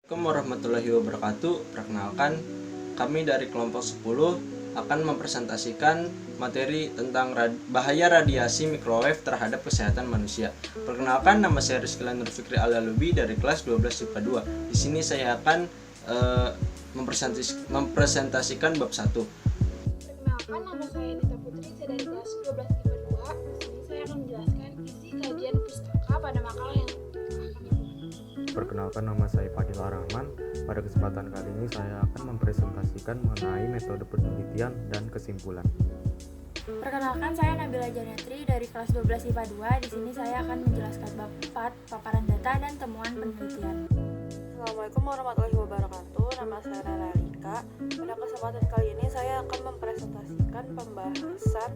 Assalamualaikum warahmatullahi wabarakatuh. Perkenalkan, kami dari kelompok 10 akan mempresentasikan materi tentang bahaya radiasi microwave terhadap kesehatan manusia. Perkenalkan, nama saya Rizky Nur Fikri Alalubi dari kelas 12 IPA 2. Di sini saya akan mempresentasikan bab 1. Perkenalkan, nama saya Nita Putri, saya dari kelas 12 IPA 2. Di sini saya akan menjelaskan isi kajian pustaka pada makalah yang telah kami buat. Perkenalkan, nama saya Fadil Rahman. Pada kesempatan kali ini saya akan mempresentasikan mengenai metode penelitian dan kesimpulan. Perkenalkan, saya Nabila Janetri dari kelas 12 IPA 2. Di sini saya akan menjelaskan bab 4, paparan data dan temuan penelitian. Assalamualaikum warahmatullahi wabarakatuh. Nama saya Nana Rika. Pada kesempatan kali ini saya akan mempresentasikan pembahasan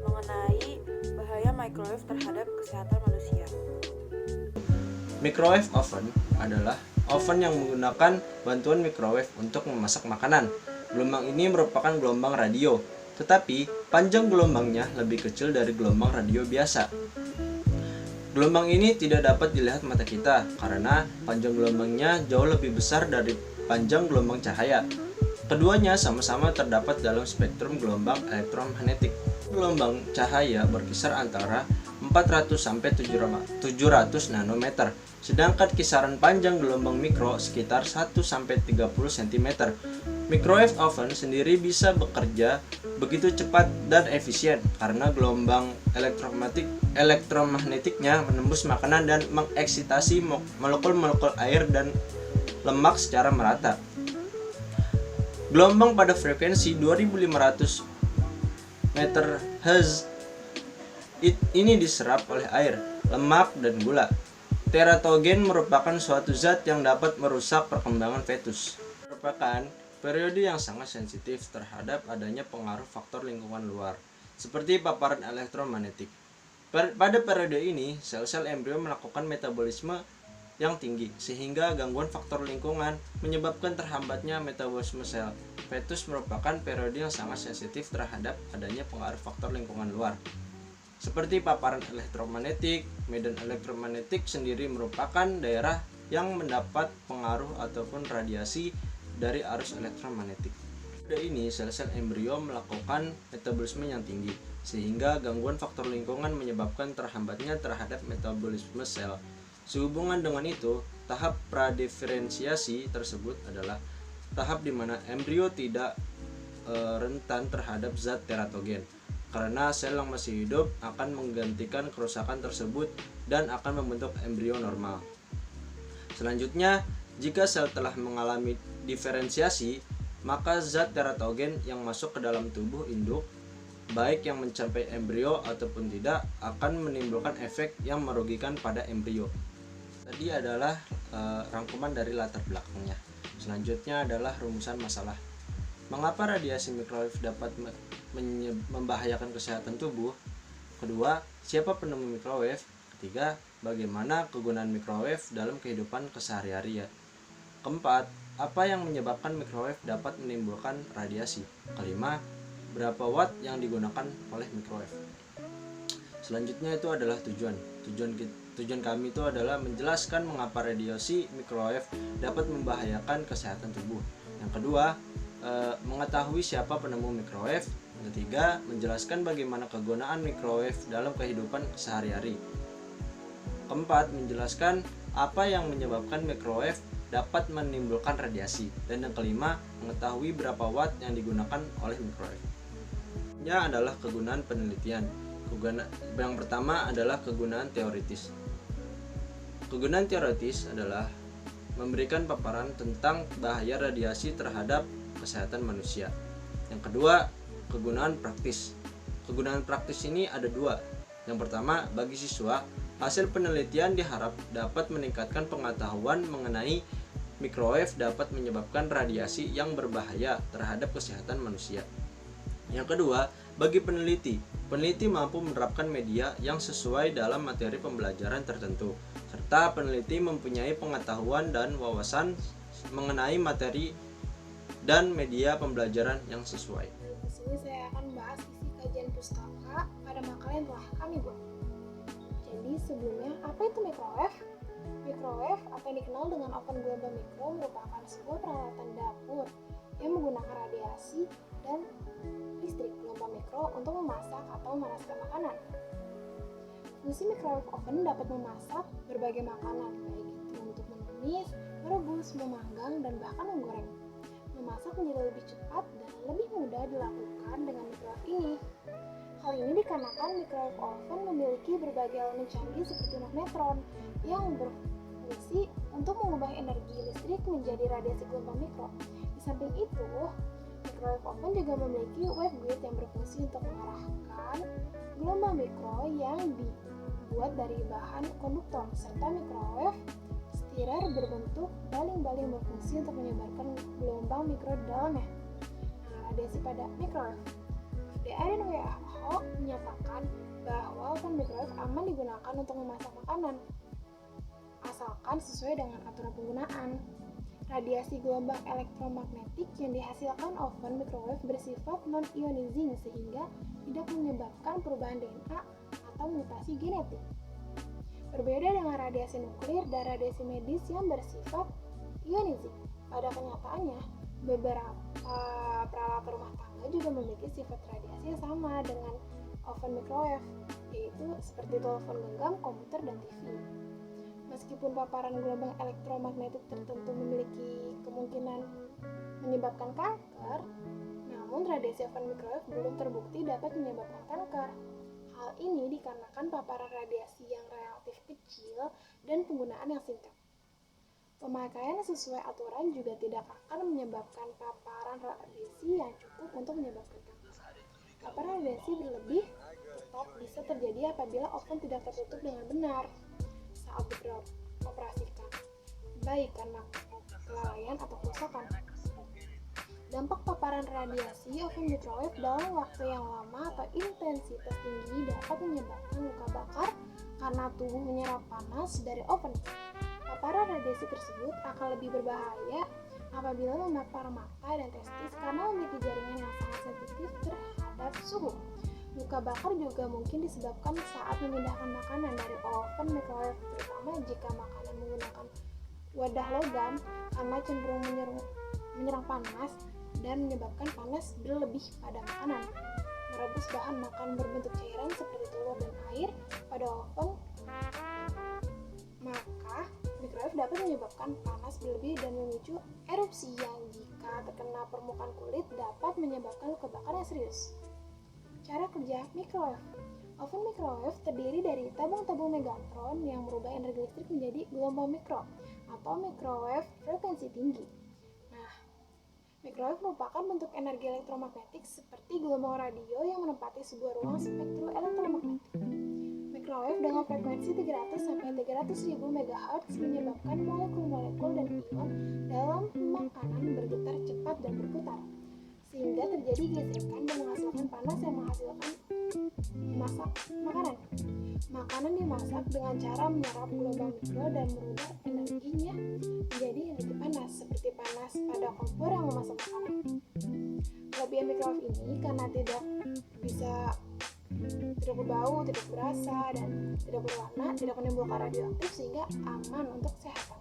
mengenai bahaya microwave terhadap kesehatan manusia. Microwave oven adalah oven yang menggunakan bantuan microwave untuk memasak makanan. Gelombang ini merupakan gelombang radio, tetapi panjang gelombangnya lebih kecil dari gelombang radio biasa. Gelombang ini tidak dapat dilihat mata kita karena panjang gelombangnya jauh lebih besar dari panjang gelombang cahaya. Keduanya sama-sama terdapat dalam spektrum gelombang elektromagnetik. Gelombang cahaya berkisar antara 400 sampai 700 nanometer, sedangkan kisaran panjang gelombang mikro sekitar 1 sampai 30 cm. Microwave oven sendiri bisa bekerja begitu cepat dan efisien karena gelombang elektromagnetiknya menembus makanan dan mengeksitasi molekul-molekul air dan lemak secara merata. Gelombang pada frekuensi 2500 MHz ini diserap oleh air, lemak, dan gula. Teratogen merupakan suatu zat yang dapat merusak perkembangan fetus. Merupakan periode yang sangat sensitif terhadap adanya pengaruh faktor lingkungan luar, seperti paparan elektromagnetik. Pada periode ini, sel-sel embrio melakukan metabolisme yang tinggi, sehingga gangguan faktor lingkungan menyebabkan terhambatnya metabolisme sel. Fetus merupakan periode yang sangat sensitif terhadap adanya pengaruh faktor lingkungan luar, seperti paparan elektromagnetik. Medan elektromagnetik sendiri merupakan daerah yang mendapat pengaruh ataupun radiasi dari arus elektromagnetik. Pada ini, sel-sel embrio melakukan metabolisme yang tinggi, sehingga gangguan faktor lingkungan menyebabkan terhambatnya terhadap metabolisme sel. Sehubungan dengan itu, tahap pradiferensiasi tersebut adalah tahap di mana embrio tidak rentan terhadap zat teratogen, karena sel yang masih hidup akan menggantikan kerusakan tersebut dan akan membentuk embrio normal. Selanjutnya, jika sel telah mengalami diferensiasi, maka zat teratogen yang masuk ke dalam tubuh induk, baik yang mencapai embrio ataupun tidak, akan menimbulkan efek yang merugikan pada embrio. Tadi adalah rangkuman dari latar belakangnya. Selanjutnya adalah rumusan masalah. Mengapa radiasi microwave dapat membahayakan kesehatan tubuh? Kedua, siapa penemu microwave? Ketiga, bagaimana kegunaan microwave dalam kehidupan kesehari-hari ya? Keempat, apa yang menyebabkan microwave dapat menimbulkan radiasi? Kelima, berapa watt yang digunakan oleh microwave? Selanjutnya itu adalah tujuan kami itu adalah menjelaskan mengapa radiasi microwave dapat membahayakan kesehatan tubuh. Yang kedua, mengetahui siapa penemu microwave. Yang ketiga, menjelaskan bagaimana kegunaan microwave dalam kehidupan sehari-hari. Keempat, menjelaskan apa yang menyebabkan microwave dapat menimbulkan radiasi. Dan yang kelima, mengetahui berapa watt yang digunakan oleh microwave. Ini adalah kegunaan penelitian. Yang pertama adalah kegunaan teoritis. Kegunaan teoritis adalah memberikan paparan tentang bahaya radiasi terhadap kesehatan manusia. Yang kedua, kegunaan praktis. Kegunaan praktis ini ada dua. Yang pertama, bagi siswa, hasil penelitian diharap dapat meningkatkan pengetahuan mengenai microwave dapat menyebabkan radiasi yang berbahaya terhadap kesehatan manusia. Yang kedua, bagi peneliti mampu menerapkan media yang sesuai dalam materi pembelajaran tertentu, serta peneliti mempunyai pengetahuan dan wawasan mengenai materi dan media pembelajaran yang sesuai. Di sini saya akan membahas isi kajian pustaka pada makalah yang telah kami buat. Jadi sebelumnya, apa itu microwave? Microwave atau yang dikenal dengan oven gelombang mikro merupakan sebuah peralatan dapur yang menggunakan radiasi dan listrik gelombang mikro untuk memasak atau memanaskan makanan. Fungsi microwave oven dapat memasak berbagai makanan, baik itu untuk menumis, merebus, memanggang, dan bahkan menggoreng. Memasak menjadi lebih cepat dan lebih mudah dilakukan dengan microwave ini. Hal ini dikarenakan microwave oven memiliki berbagai elemen canggih seperti magnetron yang berfungsi untuk mengubah energi listrik menjadi radiasi gelombang mikro. Di samping itu, microwave oven juga memiliki waveguide yang berfungsi untuk mengarahkan gelombang mikro yang dibuat dari bahan konduktor, serta microwave stirrer berbentuk baling-baling berfungsi untuk menyebarkan gelombang mikro di dalamnya. Radiasi pada microwave. FDA dan WHO menyatakan bahwa oven microwave aman digunakan untuk memasak makanan, asalkan sesuai dengan aturan penggunaan. Radiasi gelombang elektromagnetik yang dihasilkan oven microwave bersifat non-ionizing sehingga tidak menyebabkan perubahan DNA atau mutasi genetik. Berbeda dengan radiasi nuklir dan radiasi medis yang bersifat ionizing. Pada kenyataannya, beberapa peralatan rumah tangga juga memiliki sifat radiasi yang sama dengan oven microwave, yaitu seperti telepon genggam, komputer, dan TV. Meskipun paparan gelombang elektromagnetik tertentu memiliki kemungkinan menyebabkan kanker, namun radiasi oven microwave belum terbukti dapat menyebabkan kanker. Hal ini dikarenakan paparan radiasi yang relatif kecil dan penggunaan yang singkat. Pemakaian sesuai aturan juga tidak akan menyebabkan paparan radiasi yang cukup untuk menyebabkan kanker. Paparan radiasi berlebih tetap bisa terjadi apabila oven tidak tertutup dengan benar saat beroperasikan, baik karena kelalaian atau kerusakan. Dampak paparan radiasi oven microwave dalam waktu yang lama atau intensitas tinggi dapat menyebabkan luka bakar karena tubuh menyerap panas dari oven. Paparan radiasi tersebut akan lebih berbahaya apabila memapar mata dan testis karena memiliki jaringan yang sangat sensitif terhadap suhu. Luka bakar juga mungkin disebabkan saat memindahkan makanan dari oven microwave, terutama jika makanan menggunakan wadah logam karena cenderung menyerang panas dan menyebabkan panas berlebih pada makanan. Merebus bahan makan berbentuk cairan seperti telur dan air pada oven, maka microwave dapat menyebabkan panas berlebih dan memicu erupsi yang jika terkena permukaan kulit dapat menyebabkan luka bakar yang serius. Cara kerja microwave. Oven microwave terdiri dari tabung-tabung megatron yang merubah energi listrik menjadi gelombang mikro atau microwave frekuensi tinggi. Nah, microwave merupakan bentuk energi elektromagnetik seperti gelombang radio yang menempati sebuah ruang spektrum elektromagnetik. Microwave dengan frekuensi 300 sampai 300.000 MHz menyebabkan molekul-molekul dan ion dalam makanan bergetar cepat dan berputar, sehingga terjadi gesekan dan menghasilkan panas yang memasak makanan. Makanan dimasak dengan cara menyerap gelombang mikro dan merubah energinya menjadi energi panas, seperti panas pada kompor yang memasak makanan. Kelebihan microwave ini karena tidak berbau, tidak berasa, dan tidak berwarna, tidak menimbulkan radioaktif sehingga aman untuk kesehatan.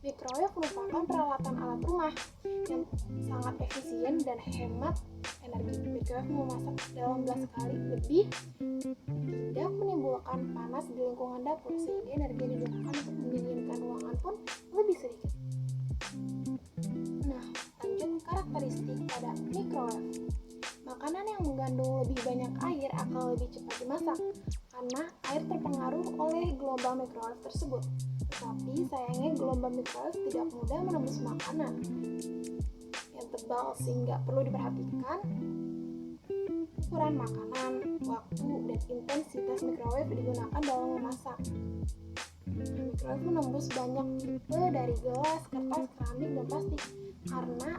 Microwave merupakan peralatan alat rumah yang sangat efisien dan hemat energi. Microwave memasak dalam belas kali lebih, tidak menimbulkan panas di lingkungan dapur sehingga energi yang digunakan untuk mendinginkan ruangan pun lebih sedikit. Nah, lanjut karakteristik pada microwave. Makanan yang mengandung lebih banyak air akan lebih cepat dimasak karena air terpengaruh oleh gelombang microwave tersebut. Tetapi sayangnya gelombang microwave tidak mudah menembus makanan yang tebal sehingga perlu diperhatikan ukuran makanan, waktu, dan intensitas microwave digunakan dalam memasak. Microwave menembus banyak tipe dari gelas, kertas, keramik, dan plastik karena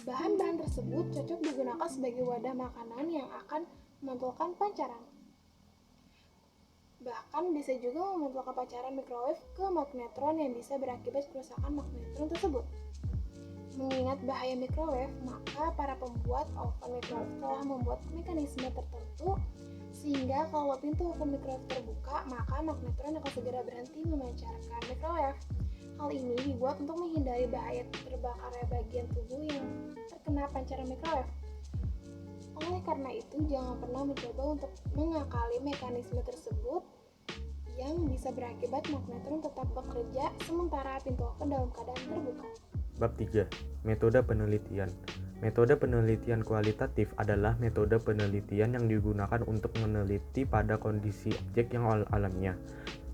bahan-bahan tersebut cocok digunakan sebagai wadah makanan yang akan memantulkan pancaran. Bahkan bisa juga memantulkan pancaran microwave ke magnetron yang bisa berakibat kerusakan magnetron tersebut. Mengingat bahaya microwave, maka para pembuat oven microwave telah membuat mekanisme tertentu Sehingga kalau pintu hukum microwave terbuka, maka magnetron akan segera berhenti memancarkan microwave. Hal ini dibuat untuk menghindari bahaya terbakarnya bagian tubuh yang terkena pancaran microwave. Oleh karena itu, jangan pernah mencoba untuk mengakali mekanisme tersebut yang bisa berakibat magnetron tetap bekerja sementara pintu oven dalam keadaan terbuka. Bab 3. Metode penelitian. Metode penelitian kualitatif adalah metode penelitian yang digunakan untuk meneliti pada kondisi objek yang alamiah.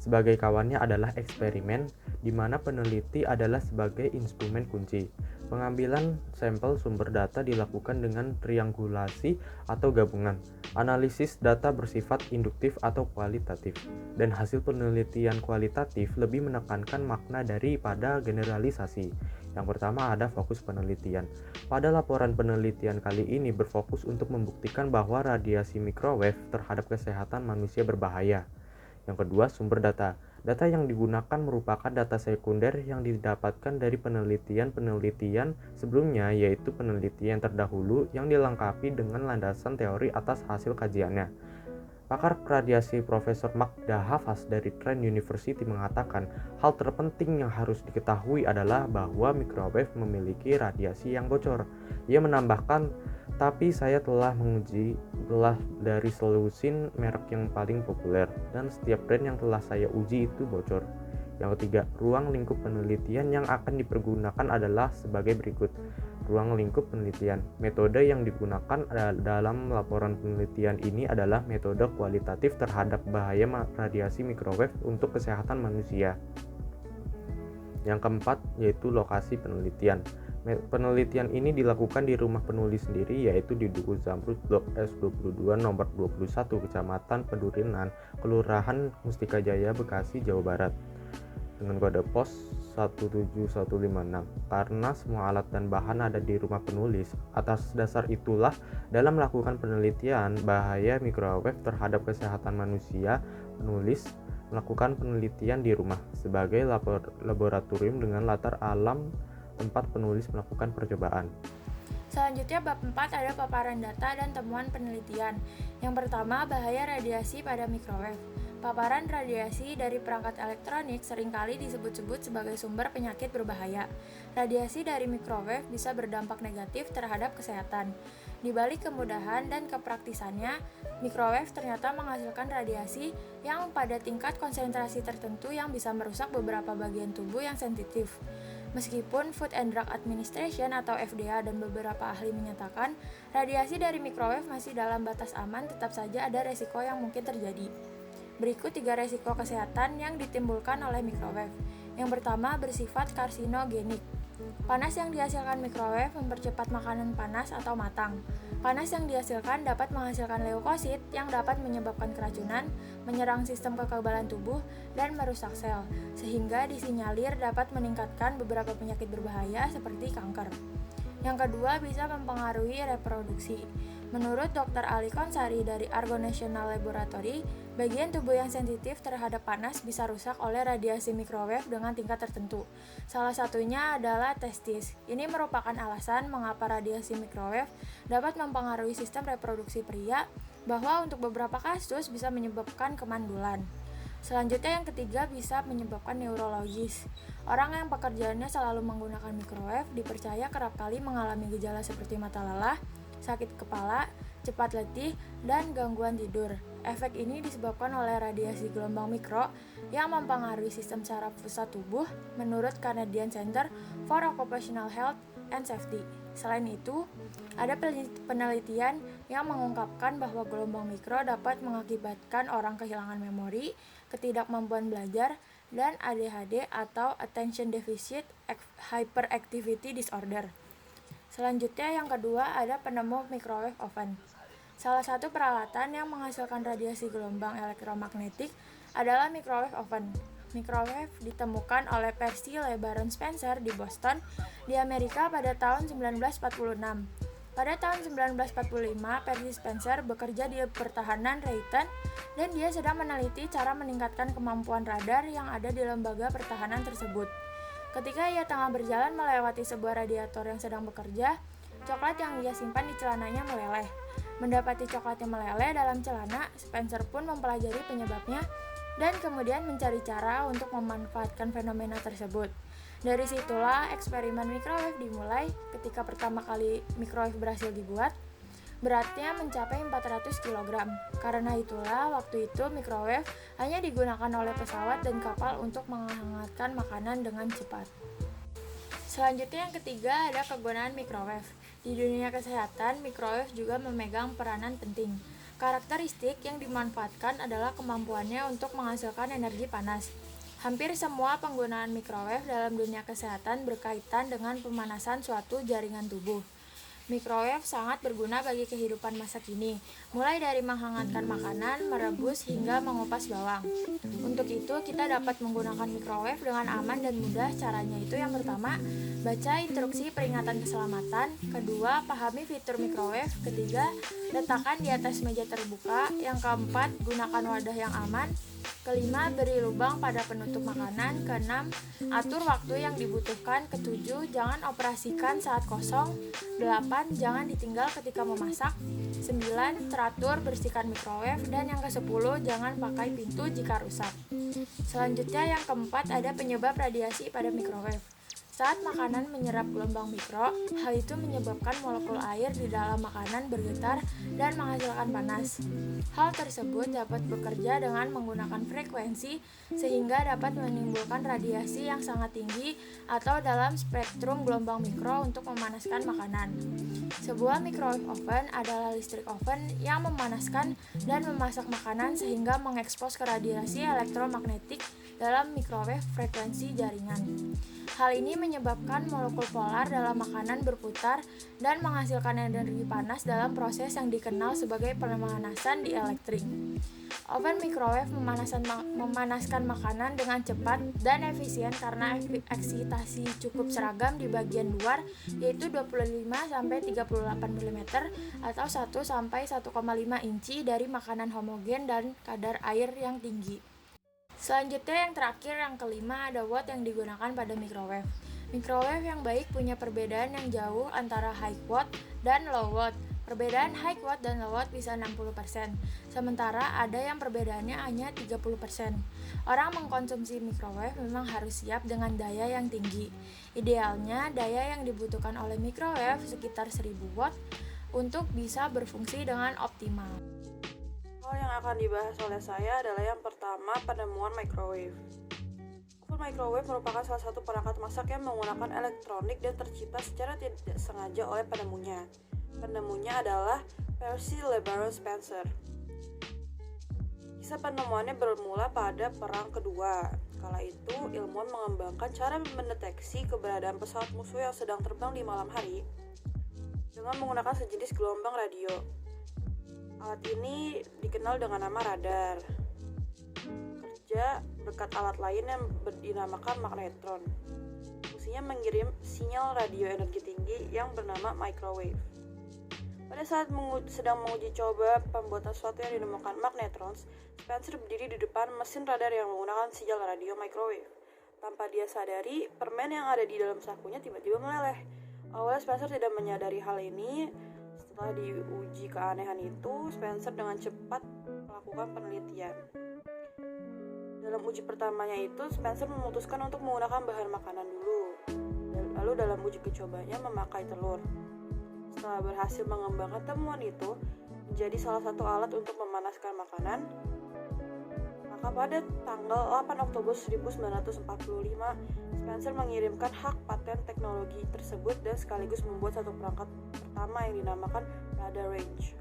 Sebagai kawannya adalah eksperimen, di mana peneliti adalah sebagai instrumen kunci. Pengambilan sampel sumber data dilakukan dengan triangulasi atau gabungan. Analisis data bersifat induktif atau kualitatif, dan hasil penelitian kualitatif lebih menekankan makna daripada generalisasi. Yang pertama ada fokus penelitian. Pada laporan penelitian kali ini berfokus untuk membuktikan bahwa radiasi microwave terhadap kesehatan manusia berbahaya. Yang kedua, sumber data. Data yang digunakan merupakan data sekunder yang didapatkan dari penelitian sebelumnya, yaitu penelitian terdahulu yang dilengkapi dengan landasan teori atas hasil kajiannya. Pakar radiasi Profesor Magda Hafaz dari Trent University mengatakan, hal terpenting yang harus diketahui adalah bahwa microwave memiliki radiasi yang bocor. Ia menambahkan, tapi saya telah menguji dari selusin merek yang paling populer, dan setiap brand yang telah saya uji itu bocor. Yang ketiga, ruang lingkup penelitian yang akan dipergunakan adalah sebagai berikut. Ruang lingkup penelitian. Metode yang digunakan dalam laporan penelitian ini adalah metode kualitatif terhadap bahaya radiasi microwave untuk kesehatan manusia. Yang keempat, yaitu lokasi penelitian. Penelitian ini dilakukan di rumah penulis sendiri, yaitu di Duku Zamrud Blok S22 nomor 21 Kecamatan Pedurinan, Kelurahan Mustika Jaya, Bekasi, Jawa Barat, dengan kode pos 17156. Karena semua alat dan bahan ada di rumah penulis, atas dasar itulah dalam melakukan penelitian bahaya microwave terhadap kesehatan manusia, penulis melakukan penelitian di rumah sebagai laboratorium dengan latar alam tempat penulis melakukan percobaan. Selanjutnya bab 4 ada paparan data dan temuan penelitian. Yang pertama, bahaya radiasi pada microwave. Paparan radiasi dari perangkat elektronik seringkali disebut-sebut sebagai sumber penyakit berbahaya. Radiasi dari microwave bisa berdampak negatif terhadap kesehatan. Di balik kemudahan dan kepraktisannya, microwave ternyata menghasilkan radiasi yang pada tingkat konsentrasi tertentu yang bisa merusak beberapa bagian tubuh yang sensitif. Meskipun Food and Drug Administration atau FDA dan beberapa ahli menyatakan radiasi dari microwave masih dalam batas aman, tetap saja ada resiko yang mungkin terjadi. Berikut 3 resiko kesehatan yang ditimbulkan oleh microwave. Yang pertama, bersifat karsinogenik. Panas yang dihasilkan microwave mempercepat makanan panas atau matang. Panas yang dihasilkan dapat menghasilkan leukosit yang dapat menyebabkan keracunan, menyerang sistem kekebalan tubuh, dan merusak sel, sehingga disinyalir dapat meningkatkan beberapa penyakit berbahaya seperti kanker. Yang kedua, bisa mempengaruhi reproduksi. Menurut Dr. Ali Konsari dari Argo National Laboratory, bagian tubuh yang sensitif terhadap panas bisa rusak oleh radiasi microwave dengan tingkat tertentu. Salah satunya adalah testis. Ini merupakan alasan mengapa radiasi microwave dapat mempengaruhi sistem reproduksi pria, bahwa untuk beberapa kasus bisa menyebabkan kemandulan. Selanjutnya yang ketiga, bisa menyebabkan neurologis. Orang yang pekerjaannya selalu menggunakan microwave dipercaya kerap kali mengalami gejala seperti mata lelah, sakit kepala, cepat letih, dan gangguan tidur. Efek ini disebabkan oleh radiasi gelombang mikro yang mempengaruhi sistem saraf pusat tubuh menurut Canadian Center for Occupational Health and Safety. Selain itu, ada penelitian yang mengungkapkan bahwa gelombang mikro dapat mengakibatkan orang kehilangan memori, ketidakmampuan belajar, dan ADHD atau Attention Deficit Hyperactivity Disorder. Selanjutnya yang kedua ada penemu microwave oven. Salah satu peralatan yang menghasilkan radiasi gelombang elektromagnetik adalah microwave oven. Microwave ditemukan oleh Percy LeBaron Spencer di Boston, di Amerika pada tahun 1946. Pada tahun 1945, Percy Spencer bekerja di pertahanan Raytheon dan dia sedang meneliti cara meningkatkan kemampuan radar yang ada di lembaga pertahanan tersebut. Ketika ia tengah berjalan melewati sebuah radiator yang sedang bekerja, coklat yang ia simpan di celananya meleleh. Mendapati coklat yang meleleh dalam celana, Spencer pun mempelajari penyebabnya dan kemudian mencari cara untuk memanfaatkan fenomena tersebut. Dari situlah eksperimen microwave dimulai. Ketika pertama kali microwave berhasil dibuat, beratnya mencapai 400 kg. Karena itulah waktu itu microwave hanya digunakan oleh pesawat dan kapal untuk menghangatkan makanan dengan cepat. Selanjutnya yang ketiga ada kegunaan microwave. Di dunia kesehatan, microwave juga memegang peranan penting. Karakteristik yang dimanfaatkan adalah kemampuannya untuk menghasilkan energi panas. Hampir semua penggunaan microwave dalam dunia kesehatan berkaitan dengan pemanasan suatu jaringan tubuh. Microwave sangat berguna bagi kehidupan masa kini, mulai dari menghangatkan makanan, merebus, hingga mengupas bawang. Untuk itu, kita dapat menggunakan microwave dengan aman dan mudah. Caranya itu yang pertama, baca instruksi peringatan keselamatan. Kedua, pahami fitur microwave. Ketiga, letakkan di atas meja terbuka. Yang keempat, gunakan wadah yang aman. Kelima, beri lubang pada penutup makanan. Keenam, atur waktu yang dibutuhkan. Ketujuh, jangan operasikan saat kosong. 8. Jangan ditinggal ketika memasak. 9. Teratur bersihkan microwave. Dan yang ke-10, jangan pakai pintu jika rusak. Selanjutnya yang keempat ada penyebab radiasi pada microwave. Saat makanan menyerap gelombang mikro, hal itu menyebabkan molekul air di dalam makanan bergetar dan menghasilkan panas. Hal tersebut dapat bekerja dengan menggunakan frekuensi sehingga dapat menimbulkan radiasi yang sangat tinggi atau dalam spektrum gelombang mikro untuk memanaskan makanan. Sebuah microwave oven adalah listrik oven yang memanaskan dan memasak makanan sehingga mengekspos ke radiasi elektromagnetik dalam microwave frekuensi jaringan. Hal ini menyebabkan molekul polar dalam makanan berputar dan menghasilkan energi panas dalam proses yang dikenal sebagai pemanasan dielektrik. Oven microwave memanaskan makanan dengan cepat dan efisien karena eksitasi cukup seragam di bagian luar, yaitu 25-38 mm atau 1-1,5 inci dari makanan homogen dan kadar air yang tinggi. Selanjutnya yang terakhir, yang kelima ada watt yang digunakan pada microwave. Microwave yang baik punya perbedaan yang jauh antara high watt dan low watt. Perbedaan high watt dan low watt bisa 60%, sementara ada yang perbedaannya hanya 30%. Orang mengkonsumsi microwave memang harus siap dengan daya yang tinggi. Idealnya, daya yang dibutuhkan oleh microwave sekitar 1000 watt untuk bisa berfungsi dengan optimal. Hal yang akan dibahas oleh saya adalah yang pertama, penemuan microwave. Oven microwave merupakan salah satu perangkat masak yang menggunakan elektronik dan tercipta secara tidak sengaja oleh penemunya. Penemunya adalah Percy LeBaron Spencer. Kisah penemuannya bermula pada Perang Kedua. Kala itu, ilmuwan mengembangkan cara mendeteksi keberadaan pesawat musuh yang sedang terbang di malam hari dengan menggunakan sejenis gelombang radio. Alat ini dikenal dengan nama radar. Kerja berkat alat lain yang dinamakan magnetron. Fungsinya mengirim sinyal radio energi tinggi yang bernama microwave. Pada saat sedang menguji coba pembuatan sesuatu yang dinamakan magnetrons, Spencer berdiri di depan mesin radar yang menggunakan sinyal radio microwave. Tanpa dia sadari, permen yang ada di dalam sakunya tiba-tiba meleleh. Awalnya Spencer tidak menyadari hal ini. Setelah diuji keanehan itu, Spencer dengan cepat melakukan penelitian. Dalam uji pertamanya itu, Spencer memutuskan untuk menggunakan bahan makanan dulu. Lalu dalam uji kecobanya memakai telur. Setelah berhasil mengembangkan temuan itu menjadi salah satu alat untuk memanaskan makanan, maka pada tanggal 8 Oktober 1945, Spencer mengirimkan hak paten teknologi tersebut dan sekaligus membuat satu perangkat pertama yang dinamakan radar range.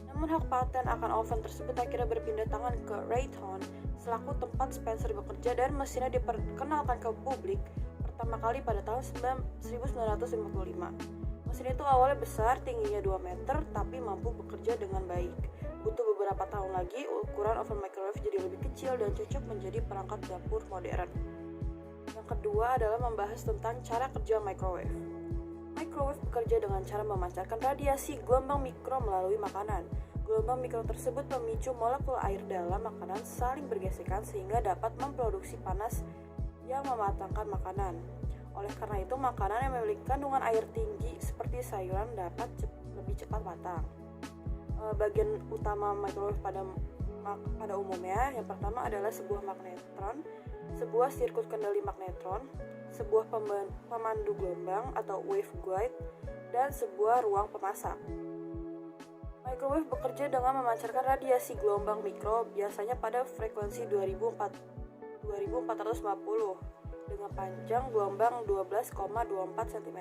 Namun hak paten akan oven tersebut akhirnya berpindah tangan ke Raytheon selaku tempat Spencer bekerja dan mesinnya diperkenalkan ke publik pertama kali pada tahun 1955. Mesin itu awalnya besar, tingginya 2 meter, tapi mampu bekerja dengan baik. Butuh beberapa tahun lagi, ukuran oven microwave jadi lebih kecil dan cocok menjadi perangkat dapur modern. Yang kedua adalah membahas tentang cara kerja microwave. Microwave bekerja dengan cara memancarkan radiasi gelombang mikro melalui makanan. Gelombang mikro tersebut memicu molekul air dalam makanan saling bergesekan sehingga dapat memproduksi panas yang mematangkan makanan. Oleh karena itu, makanan yang memiliki kandungan air tinggi seperti sayuran dapat lebih cepat matang. Bagian utama microwave pada umumnya, yang pertama adalah sebuah magnetron, sebuah sirkuit kendali magnetron, sebuah pemandu gelombang atau waveguide, dan sebuah ruang pemasak. Microwave bekerja dengan memancarkan radiasi gelombang mikro biasanya pada frekuensi 2450 dengan panjang gelombang 12,24 cm.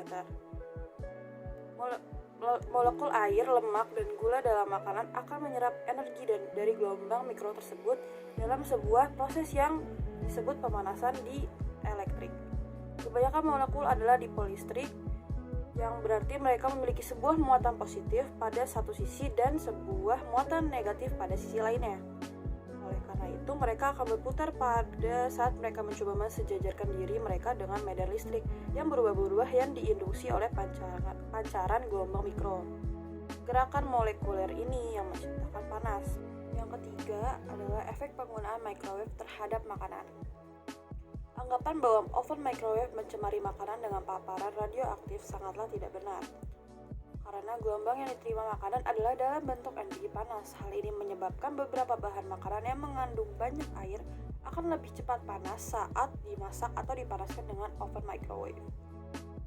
Molekul air, lemak, dan gula dalam makanan akan menyerap energi dari gelombang mikro tersebut dalam sebuah proses yang disebut pemanasan dielektrik. Kebanyakan molekul adalah dipolistrik, yang berarti mereka memiliki sebuah muatan positif pada satu sisi dan sebuah muatan negatif pada sisi lainnya. Oleh karena itu, mereka akan berputar pada saat mereka mencoba mensejajarkan diri mereka dengan medan listrik yang berubah-ubah yang diinduksi oleh pancaran gelombang mikro. Gerakan molekuler ini yang menciptakan panas. Yang ketiga adalah efek penggunaan microwave terhadap makanan. Anggapan bahwa oven microwave mencemari makanan dengan paparan radioaktif sangatlah tidak benar. Karena gelombang yang diterima makanan adalah dalam bentuk energi panas. Hal ini menyebabkan beberapa bahan makanan yang mengandung banyak air akan lebih cepat panas saat dimasak atau dipanaskan dengan oven microwave.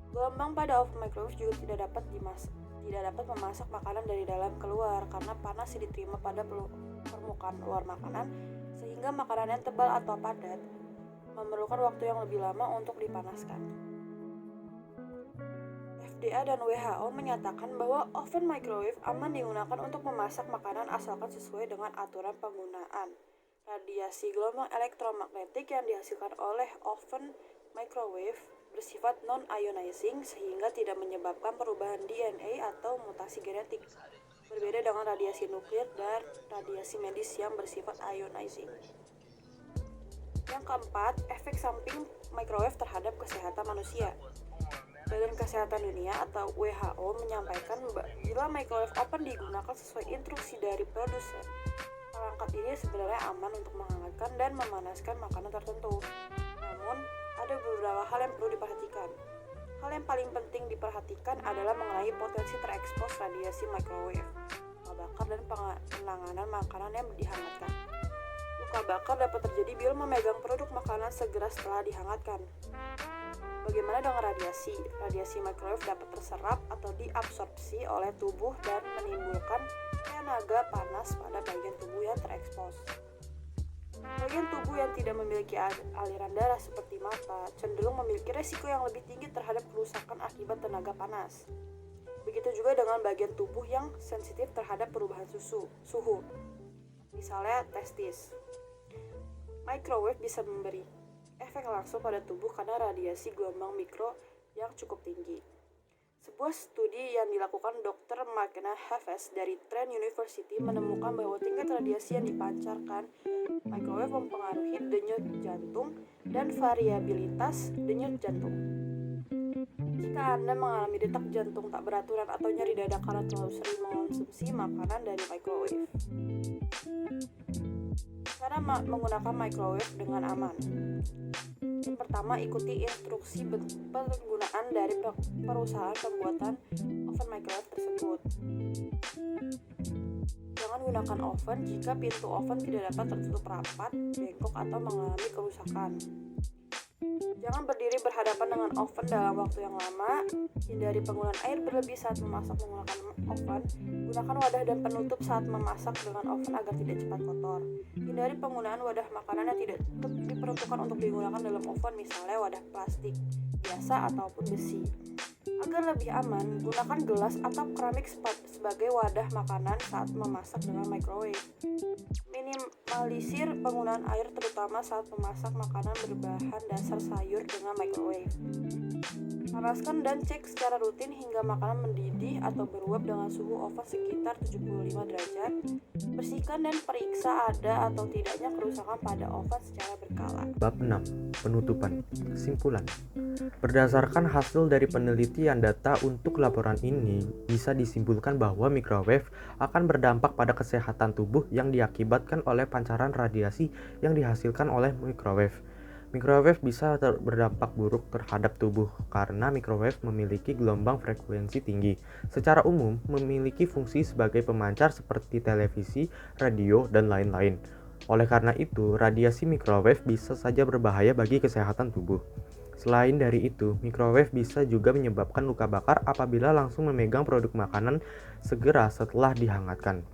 Gelombang pada oven microwave juga tidak dapat memasak makanan dari dalam keluar karena panas yang diterima pada permukaan luar makanan, sehingga makanan yang tebal atau padat memerlukan waktu yang lebih lama untuk dipanaskan. FDA dan WHO menyatakan bahwa oven microwave aman digunakan untuk memasak makanan asalkan sesuai dengan aturan penggunaan. Radiasi gelombang elektromagnetik yang dihasilkan oleh oven microwave bersifat non-ionizing sehingga tidak menyebabkan perubahan DNA atau mutasi genetik. Berbeda dengan radiasi nuklir dan radiasi medis yang bersifat ionizing. Yang keempat, efek samping microwave terhadap kesehatan manusia. Badan Kesehatan Dunia atau WHO menyampaikan bila microwave oven digunakan sesuai instruksi dari produsen, perangkat ini sebenarnya aman untuk menghangatkan dan memanaskan makanan tertentu. Namun, ada beberapa hal yang perlu diperhatikan. Hal yang paling penting diperhatikan adalah mengenai potensi terekspos radiasi microwave, luka bakar, dan penanganan makanan yang dihangatkan. Luka bakar dapat terjadi bila memegang produk makanan segera setelah dihangatkan. Bagaimana dengan radiasi? Radiasi microwave dapat terserap atau diabsorpsi oleh tubuh dan menimbulkan tenaga panas pada bagian tubuh yang terekspos. Bagian tubuh yang tidak memiliki aliran darah seperti mata cenderung memiliki resiko yang lebih tinggi terhadap kerusakan akibat tenaga panas. Begitu juga dengan bagian tubuh yang sensitif terhadap perubahan suhu. Misalnya testis. Microwave bisa memberi efek langsung pada tubuh karena radiasi gelombang mikro yang cukup tinggi. Sebuah studi yang dilakukan Dr. McKenna Haves dari Trent University menemukan bahwa tingkat radiasi yang dipancarkan microwave mempengaruhi denyut jantung dan variabilitas denyut jantung. Jika Anda mengalami detak jantung tak beraturan atau nyeri dada karena terlalu sering mengonsumsi makanan dari microwave. Cara menggunakan microwave dengan aman. Yang pertama, ikuti instruksi penggunaan dari perusahaan pembuatan oven microwave tersebut. Jangan gunakan oven jika pintu oven tidak dapat tertutup rapat, bengkok, atau mengalami kerusakan. Jangan berdiri berhadapan dengan oven dalam waktu yang lama. Hindari penggunaan air berlebih saat memasak menggunakan oven. Gunakan wadah dan penutup saat memasak dengan oven agar tidak cepat kotor. Hindari penggunaan wadah makanan yang tidak diperuntukkan untuk digunakan dalam oven, misalnya wadah plastik biasa ataupun besi. Agar lebih aman, gunakan gelas atau keramik sebagai wadah makanan saat memasak dengan microwave. Minimalisir penggunaan air terutama saat memasak makanan berbahan dasar sayur dengan microwave. Panaskan dan cek secara rutin hingga makanan mendidih atau beruap dengan suhu oven sekitar 75 derajat. Bersihkan dan periksa ada atau tidaknya kerusakan pada oven secara berkala. Bab 6. Penutupan. Kesimpulan. Berdasarkan hasil dari penelitian data untuk laporan ini, bisa disimpulkan bahwa microwave akan berdampak pada kesehatan tubuh yang diakibatkan oleh pancaran radiasi yang dihasilkan oleh microwave. Microwave bisa berdampak buruk terhadap tubuh karena microwave memiliki gelombang frekuensi tinggi. Secara umum, memiliki fungsi sebagai pemancar seperti televisi, radio, dan lain-lain. Oleh karena itu, radiasi microwave bisa saja berbahaya bagi kesehatan tubuh. Selain dari itu, microwave bisa juga menyebabkan luka bakar apabila langsung memegang produk makanan segera setelah dihangatkan.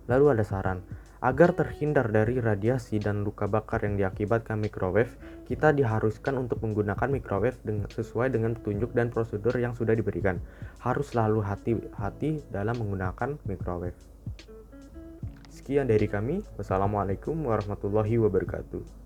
Lalu ada saran. Agar terhindar dari radiasi dan luka bakar yang diakibatkan microwave, kita diharuskan untuk menggunakan microwave sesuai dengan petunjuk dan prosedur yang sudah diberikan. Harus selalu hati-hati dalam menggunakan microwave. Sekian dari kami. Wassalamualaikum warahmatullahi wabarakatuh.